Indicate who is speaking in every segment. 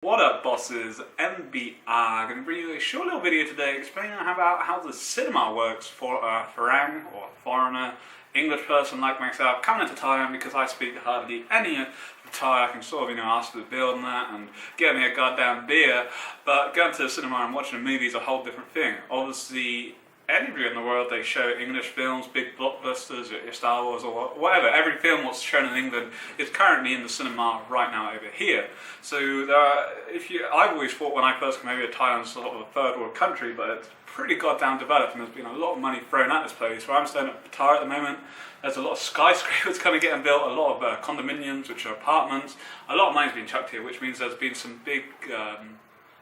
Speaker 1: What up, bosses? MBR going to bring you a short little video today explaining about how the cinema works for a Farang or a foreigner, English person like myself coming into Thailand, because I speak hardly any Thai. I can sort of, ask for the bill and that and get me a goddamn beer, but going to the cinema and watching a movie is a whole different thing. Obviously, anywhere in the world they show English films, big blockbusters, your Star Wars or whatever. Every film what's shown in England is currently in the cinema right now over here. So I've always thought when I first came over to Thailand, it's sort of a third world country, but it's pretty goddamn developed, and there's been a lot of money thrown at this place. Where I'm staying at Pattaya at the moment, there's a lot of skyscrapers kind of getting built, a lot of condominiums, which are apartments. A lot of money's been chucked here, which means there's been some big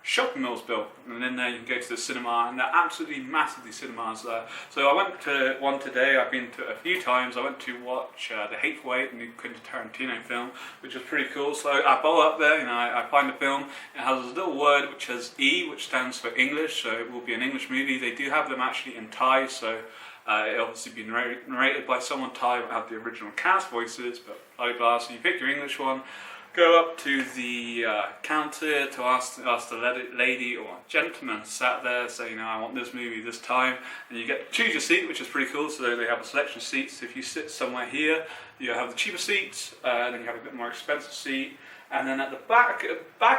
Speaker 1: shopping malls built, and in there you can go to the cinema, and they're absolutely massively cinemas there. So I went to one today. I've been to it a few times. I went to watch The Hateful Eight, the new Quentin Tarantino film, which was pretty cool. So I bowl up there, I find the film. It has this little word which has E, which stands for English, so it will be an English movie. They do have them actually in Thai, so it obviously been narrated by someone Thai, won't have the original cast voices, but blah blah blah. So you pick your English one, go up to the counter to ask the lady or gentleman sat there, say, I want this movie this time, and you get to choose your seat, which is pretty cool. So they have a selection of seats. If you sit somewhere here, you have the cheaper seats, then you have a bit more expensive seat, and then at the back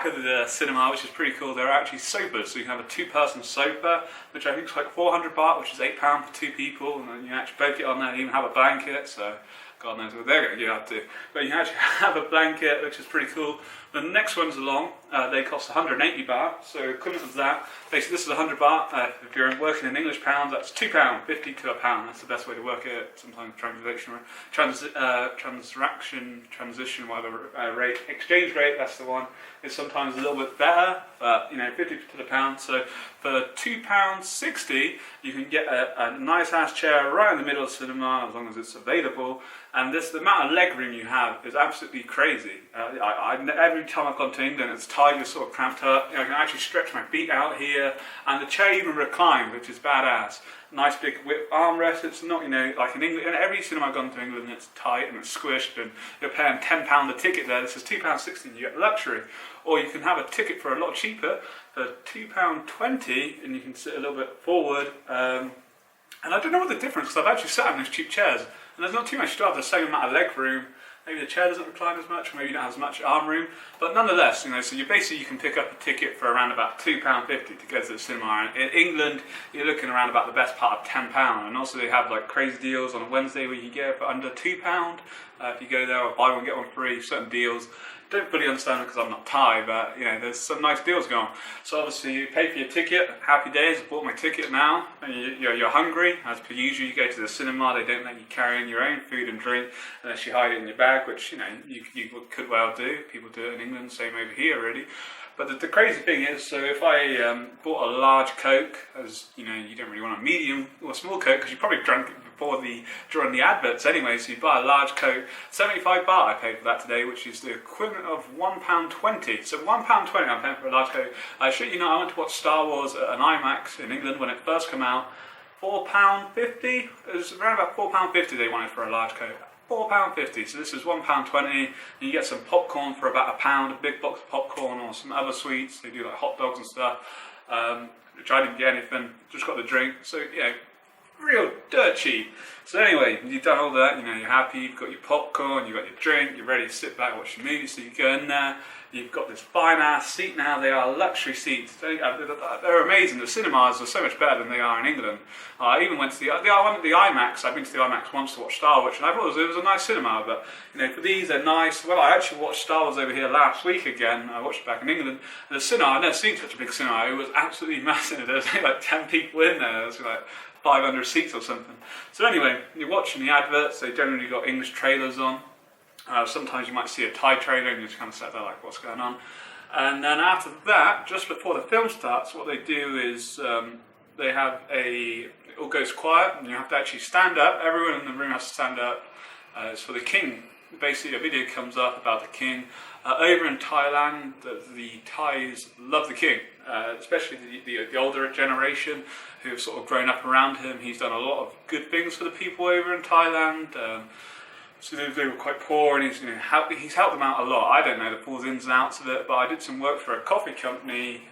Speaker 1: of the cinema, which is pretty cool, there are actually sofas. So you can have a two-person sofa, which I think is like 400 baht, which is £8 for two people, and then you actually both get on there and even have a blanket. So God knows what they're going to have to. But you actually have a blanket, which is pretty cool. The next ones along, they cost 180 baht, so equivalent of that. Basically, this is 100 baht. If you're working in English pounds, that's £2, 50 to a pound. That's the best way to work it. Sometimes transition, whatever rate, exchange rate, that's the one, is sometimes a little bit better, but 50 to the pound. So for £2.60, you can get a nice ass chair right in the middle of the cinema, as long as it's available. And the amount of leg room you have is absolutely crazy. Every time I've gone to England, it's tight, you're sort of cramped up. I can actually stretch my feet out here, and the chair even reclines, which is badass. Nice big width armrest. It's not, like in England. In every cinema I've gone to England, it's tight and it's squished, and you're paying £10 a ticket there. This is £2.60, and you get luxury. Or you can have a ticket for a lot cheaper, for £2.20, and you can sit a little bit forward. And I don't know what the difference, because I've actually sat in those cheap chairs, and there's not too much. You still have the same amount of leg room. Maybe the chair doesn't recline as much, or maybe you don't have as much arm room, but nonetheless, so you can pick up a ticket for around about £2.50 to go to the cinema. In England, you're looking around about the best part of £10, and also they have like crazy deals on a Wednesday where you get it for under £2 if you go there, or buy one get one free. Certain deals. Don't fully understand it because I'm not Thai, but there's some nice deals going on. So obviously you pay for your ticket. Happy days, I bought my ticket now. And you're hungry, as per usual. You go to the cinema, they don't let you carry in your own food and drink unless you hide it in your bag, which you could well do. People do it in England, same over here really. But the crazy thing is, so if I bought a large Coke, as you don't really want a medium or a small Coke because you probably drank it during the adverts anyway. So you buy a large Coke, 75 baht I paid for that today, which is the equivalent of £1.20. So £1.20 I'm paying for a large Coke. I went to watch Star Wars at an IMAX in England when it first came out. £4.50. It was around about £4.50 they wanted for a large Coke. £4.50, so this is £1.20. You get some popcorn for about £1, a big box of popcorn, or some other sweets. They do like hot dogs and stuff, which I didn't get anything, just got the drink. So real dirt cheap. So anyway, you've done all that, you're happy, you've got your popcorn, you've got your drink, you're ready to sit back and watch your movie. So you go in there, you've got this fine ass seat now. They are luxury seats. They're amazing. The cinemas are so much better than they are in England. I even went to the IMAX. I've been to the IMAX once to watch Star Wars, and I thought it was a nice cinema. But for these, they're nice. Well, I actually watched Star Wars over here last week again. I watched it back in England. And the cinema, I've never seen such a big cinema. It was absolutely massive. There was like 10 people in there. There was like 500 seats or something. So anyway, you're watching the adverts. They generally got English trailers on. Sometimes you might see a Thai trailer and you just kind of sit there like, what's going on? And then after that, just before the film starts, what they do is they have it all goes quiet, and you have to actually stand up. Everyone in the room has to stand up. It's for the king. Basically, a video comes up about the king. Over in Thailand, the Thais love the king, especially the older generation who have sort of grown up around him. He's done a lot of good things for the people over in Thailand. So they were quite poor, and he's helped them out a lot. I don't know the full ins and outs of it, but I did some work for a coffee company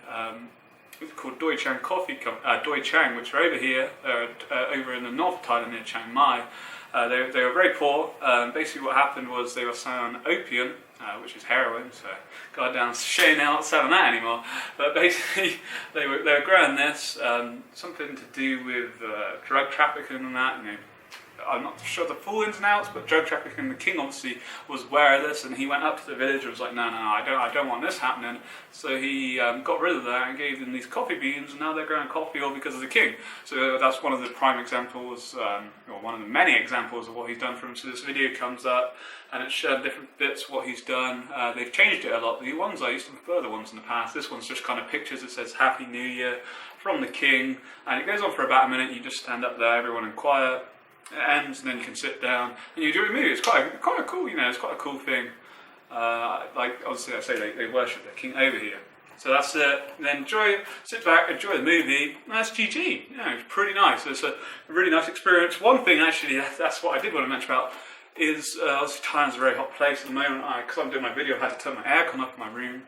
Speaker 1: called Doi Chang, which are over here, over in the north of Thailand near Chiang Mai. They were very poor. Basically what happened was they were selling opium, which is heroin, so goddamn shame they're not selling that anymore. But basically they were growing this, something to do with drug trafficking and that, I'm not sure the full ins and outs, but drug trafficking, the king obviously was aware of this, and he went up to the village and was like, no, I don't want this happening. So he got rid of that and gave them these coffee beans, and now they're growing coffee all because of the king. So that's one of the prime examples, or one of the many examples of what he's done for him. So this video comes up, and it showed different bits what he's done. They've changed it a lot. The ones I used to prefer the ones in the past. This one's just kind of pictures. It says Happy New Year from the king, and it goes on for about a minute. You just stand up there, everyone in quiet. It ends, and then you can sit down and you do a movie. It's quite a cool, it's quite a cool thing. Like obviously, I say they worship their king over here. So that's it. And then sit back, enjoy the movie. And that's GG. It's pretty nice. It's a really nice experience. One thing actually, that's what I did want to mention about is obviously Thailand's a very hot place at the moment. Because I'm doing my video, I had to turn my aircon up in my room,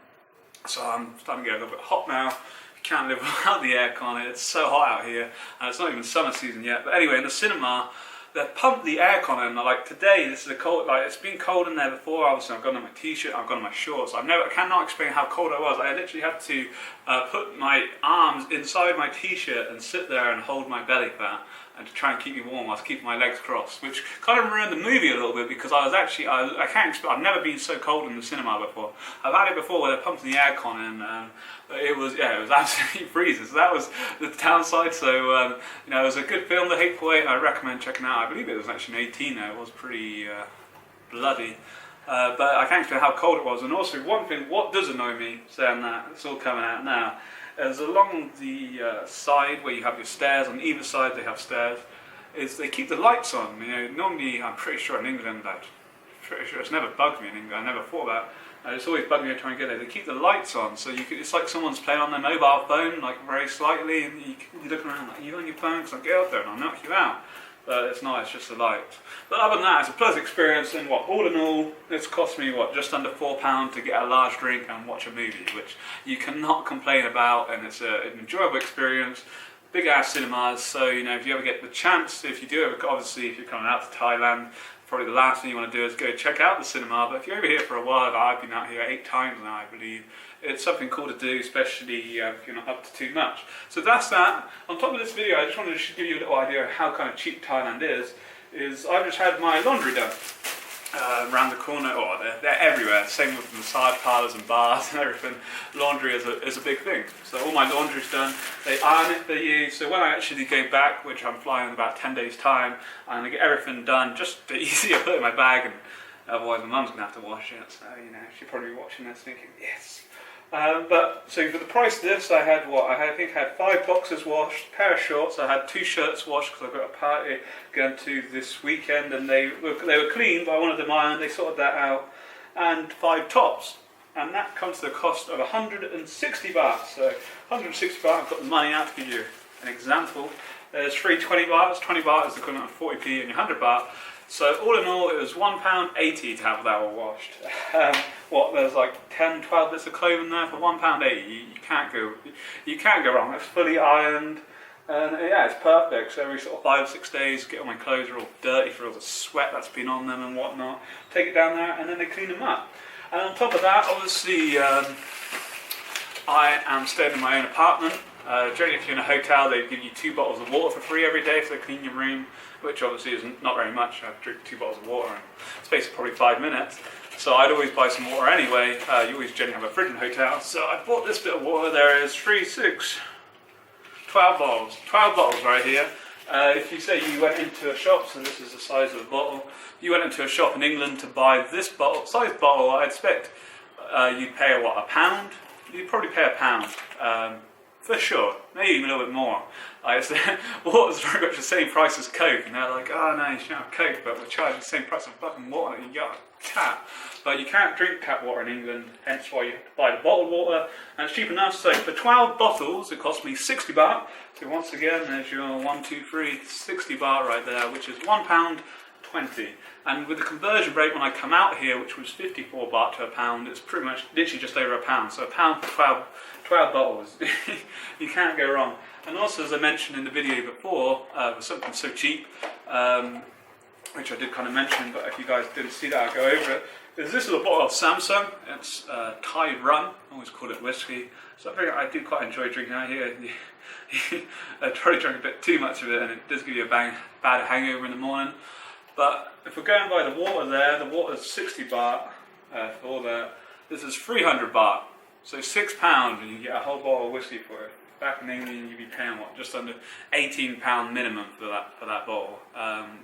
Speaker 1: so I'm starting to get a little bit hot now. Can't live without the aircon. It's so hot out here, and it's not even summer season yet. But anyway, in the cinema, they've pumped the aircon in. Like today, this is a cold. Like it's been cold in there before. Obviously, I've gone on my t-shirt. I've gone on my shorts. I cannot explain how cold I was. I literally had to put my arms inside my t-shirt and sit there and hold my belly fat, and to try and keep me warm whilst keeping my legs crossed, which kind of ruined the movie a little bit because I was actually, I can't explain, I've never been so cold in the cinema before. I've had it before where they're pumping the aircon in, and it was absolutely freezing. So that was the downside. So it was a good film, The Hateful Eight. I recommend checking out. I believe it was actually 18 though. It was pretty bloody. But I can't explain how cold it was. And also one thing, what does annoy me, saying that, it's all coming out now, is along the side where you have your stairs, on either side they have stairs, is they keep the lights on. Normally, I'm pretty sure in England, it's never bugged me in England, I never thought about it. It's always bugged me trying to get there. They keep the lights on, so it's like someone's playing on their mobile phone, like very slightly, and you look around like, are you on your phone? Because I'll get up there and I'll knock you out. But it's not, it's just the lights. But other than that, it's a pleasant experience, and all in all, it's cost me just under £4 to get a large drink and watch a movie, which you cannot complain about, and it's an enjoyable experience. Big ass cinemas, so if you ever get the chance, if you obviously if you're coming out to Thailand, probably the last thing you want to do is go check out the cinema. But if you're over here for a while, I've been out here 8 times now, I believe. It's something cool to do, especially if you're not up to too much. So that's that. On top of this video, I just wanted to give you a little idea of how kind of cheap Thailand is I've just had my laundry done. Around the corner, they're everywhere. Same with massage parlours and bars and everything. Laundry is a big thing. So all my laundry's done. They iron it for you. So when I actually go back, which I'm flying in about 10 days' time, I'm gonna get everything done. Just easier, put it in my bag, and otherwise my mum's gonna have to wash it. So she'll probably be watching this thinking, yes. But so for the price of this, I think I had 5 boxes washed, a pair of shorts. I had 2 shirts washed because I've got a party going to this weekend, and they were clean, but I wanted them ironed. They sorted that out, and 5 tops, and that comes to the cost of 160 baht. So 160 baht. I've got the money out to give you an example. There's 320 baht. 20 baht is the equivalent of 40p, and 100 baht. So all in all, it was £1.80 to have that all washed. There's like 10, 12 bits of clothing there for £1.80. You can't go wrong. It's fully ironed, and it's perfect. So every sort of 5 or 6 days, get all my clothes are all dirty for all the sweat that's been on them and whatnot. Take it down there, and then they clean them up. And on top of that, obviously, I am staying in my own apartment. Generally, if you're in a hotel, they give you 2 bottles of water for free every day, so they clean your room, which obviously is not very much. I drink 2 bottles of water in the space of probably 5 minutes. So I'd always buy some water anyway. You always generally have a fridge in a hotel. So I bought this bit of water. There is 3, 6, 12 bottles. 12 bottles right here. If you say you went into a shop, so this is the size of the bottle, you went into a shop in England to buy this size bottle, I'd expect you'd pay £1? You'd probably pay £1. For sure, maybe even a little bit more. Water's very much the same price as Coke, and they're like, oh no, you shouldn't have Coke, but we're charging the same price of fucking water that you got tap. But you can't drink tap water in England, hence why you have to buy the bottled water, and it's cheap enough. So for 12 bottles, it cost me 60 baht. So once again, there's your 1, 2, 3, 60 baht right there, which is £1.20. 20. And with the conversion rate when I come out here, which was 54 baht to a pound, it's pretty much literally just over a pound. So a pound for 12 bottles. You can't go wrong. And also, as I mentioned in the video before, with something so cheap, which I did kind of mention, but if you guys didn't see that, I'll go over it. There's this little bottle of Samsung. It's Thai rum. I always call it whiskey. So I do quite enjoy drinking out here. I probably drank a bit too much of it, and it does give you a bad hangover in the morning. But if we're going by the water there, the water's 60 baht for all that. This is 300 baht. So £6, and you get a whole bottle of whiskey for it. Back in England, you'd be paying what, just under £18 minimum for that bottle,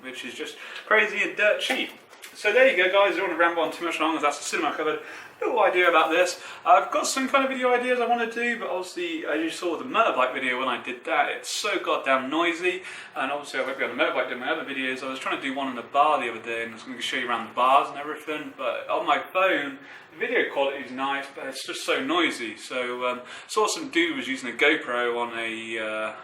Speaker 1: which is just crazy and dirt cheap. So there you go, guys. I don't want to ramble on too much longer. That's the cinema covered. Little idea about this. I've got some kind of video ideas I want to do, but obviously, as you saw the motorbike video when I did that, it's so goddamn noisy. And obviously, I won't be on the motorbike doing my other videos. I was trying to do one in a bar the other day, and I was going to show you around the bars and everything. But on my phone, the video quality is nice, but it's just so noisy. So saw some dude was using a GoPro on a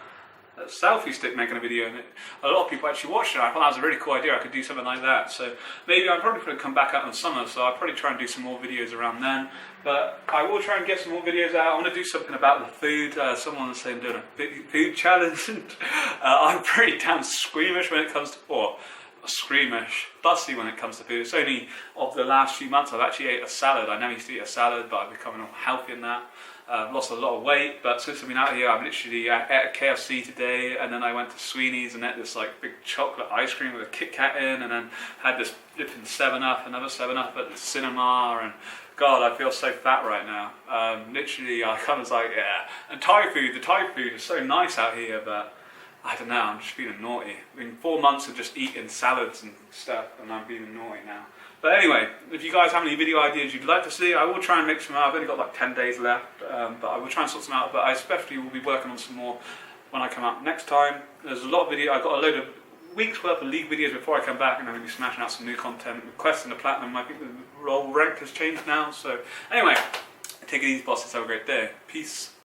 Speaker 1: selfie stick making a video, and a lot of people actually watched it. I thought that was a really cool idea. I could do something like that. So maybe I'm probably going to come back out in the summer, so I'll probably try and do some more videos around then. But I will try and get some more videos out. I want to do something about the food. Someone was saying doing a food challenge. I'm pretty damn squeamish when it comes to squeamish, fussy when it comes to food. It's only of the last few months I've actually ate a salad. I never used to eat a salad, but I've become more healthy in that. I've lost a lot of weight, but since I've been out here, I've literally ate a KFC today, and then I went to Sweeney's and ate this like big chocolate ice cream with a Kit Kat in, and then had this flipping 7-Up, another 7-Up at the cinema, and God, I feel so fat right now. Literally, I was like, yeah. And the Thai food is so nice out here, but I don't know, I'm just feeling naughty. I mean, 4 months of just eating salads and stuff, and I'm feeling naughty now. But anyway, if you guys have any video ideas you'd like to see, I will try and make some out. I've only got like 10 days left, but I will try and sort some out. But I especially will be working on some more when I come out next time. There's a lot of video. I've got a load of weeks worth of league videos before I come back, and I'm going to be smashing out some new content. Requesting the platinum, I think the role rank has changed now. So anyway, take it easy, bosses. Have a great day. Peace.